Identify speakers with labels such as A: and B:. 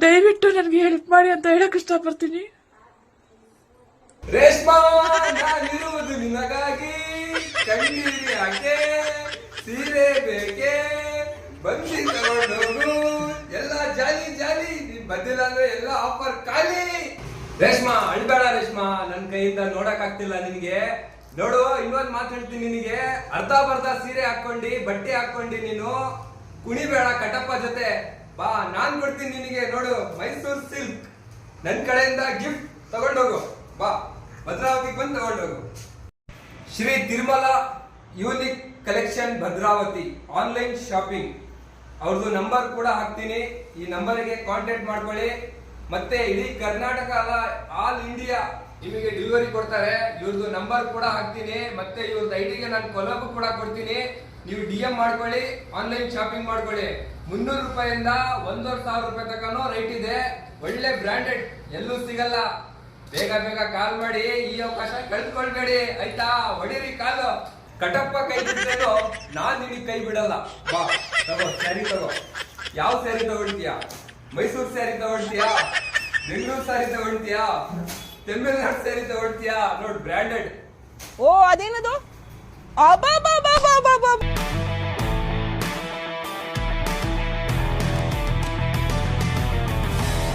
A: ದಯವಿಟ್ಟು ನನಗೆ ಹೆಲ್ಪ್ ಮಾಡಿ ಅಂತ ಹೇಳಕ್ ಇಷ್ಟಪಡ್ತೀನಿ.
B: ರೇಷ್ಮಾ, ನಾನಿರುವುದು ನಿನಗಾಗಿ, ಕಂಡೀರಿ ಯಾಕೆ, ಸೀರೆ ಬೇಕೆ, ಬಂದಿ ತಗೊಂಡೋಗು, ಎಲ್ಲ ಜಾಲಿ ಜಾಲಿ, ಬದಿಲ್ಲ ಅಂದ್ರೆ ಎಲ್ಲ ಆಫರ್ ಖಾಲಿ. ರೇಷ್ಮಾ ಅಳ್ಬೇಡ ರೇಷ್ಮಾ, ನನ್ ಕೈಯಿಂದ ನೋಡಕ್ ಆಗ್ತಿಲ್ಲ ನಿನ್ಗೆ. ನೋಡು, ಇನ್ನೊಂದ್ ಮಾತು ಹೇಳ್ತೀನಿ ನಿನಗೆ, ಅರ್ಧ ಬರ್ಧ ಸೀರೆ ಹಾಕೊಂಡಿ, ಬಟ್ಟೆ ಹಾಕೊಂಡಿ ನೀನು ಕುಣಿಬೇಡ ಕಟಪ್ಪ ಜೊತೆ. ಬಾ, ನಾನ್ ಕೊಡ್ತೀನಿ ನಿನಗೆ. ನೋಡು, ಮೈಸೂರ್ ಸಿಲ್ಕ್ ನನ್ ಕಡೆಯಿಂದ ಗಿಫ್ಟ್ ತಗೊಂಡೋಗು. ಬಾ, ಭದ್ರಾವತಿಗೆ ಬಂದು ತಗೊಂಡೋಗು. Shri Tirumala unique collection Bhadravati online shopping, ಅವ್ರದ್ದು ನಂಬರ್ ಕೂಡ ಹಾಕ್ತೀನಿ. ಈ ನಂಬರ್ಗೆ ಕಾಂಟ್ಯಾಕ್ಟ್ ಮಾಡ್ಕೊಳ್ಳಿ. ಮತ್ತೆ ಇಡೀ ಕರ್ನಾಟಕ ಅಲ್ಲ, ಆಲ್ ಇಂಡಿಯಾ ನಿಮಗೆ ಡೆಲಿವರಿ ಕೊಡ್ತಾರೆ. ಇವ್ರದ್ದು ನಂಬರ್ ಕೂಡ ಹಾಕ್ತೀನಿ. ಮತ್ತೆ ಇವ್ರದ್ದು ಐಡಿಗೆ ನಾನು ಕೊಲಬ್ ಕೂಡ ಕೊಡ್ತೀನಿ. ನೀವು DM ಮಾಡ್ಕೊಳ್ಳಿ, ಆನ್ಲೈನ್ ಶಾಪಿಂಗ್ ಮಾಡ್ಕೊಳ್ಳಿ. 300 ರೂಪಾಯಿಂದ 1,500 ರೂಪಾಯಿ ತನಕ ರೇಟ್ ಇದೆ. ಒಳ್ಳೆ ಬ್ರಾಂಡೆಡ್, ಎಲ್ಲೂ ಸಿಗಲ್ಲ. ಬೇಗ ಬೇಗ ಕಾಲ್ ಮಾಡಿ, ಈ ಅವಕಾಶ ಕಳ್ಕೊಳ್ಬೇಡಿ ಆಯ್ತಾ. ಹೊಡಿರಿ ಕಾಲು. ಕಟಪ್ಪ ಕೈ ಬಿಟ್ಟೇನೋ ನಾನ್ ನಿನಗೆ ಕೈ ಬಿಡಲ್ಲ. ಬಾ, ತಗೋ ಸ್ಯಾರಿ ತಗೋ. ಯಾವ ಸ್ಯಾರಿ ತಗೊಳ್ತೀಯಾ? ಮೈಸೂರು ಸ್ಯಾರಿ ತಗೊಳ್ತೀಯಾ? ಬೆಂಗಳೂರು ಸ್ಯಾರಿ ತಗೊಳ್ತೀಯಾ? ತಮಿಳ್ನಾಡು ಸ್ಯಾರಿ ತಗೊಳ್ತೀಯಾ? ನೋಡ್ ಬ್ರಾಂಡೆಡ್.
C: ಓ, ಅದೇನದು? ಅಬ್ಬಾ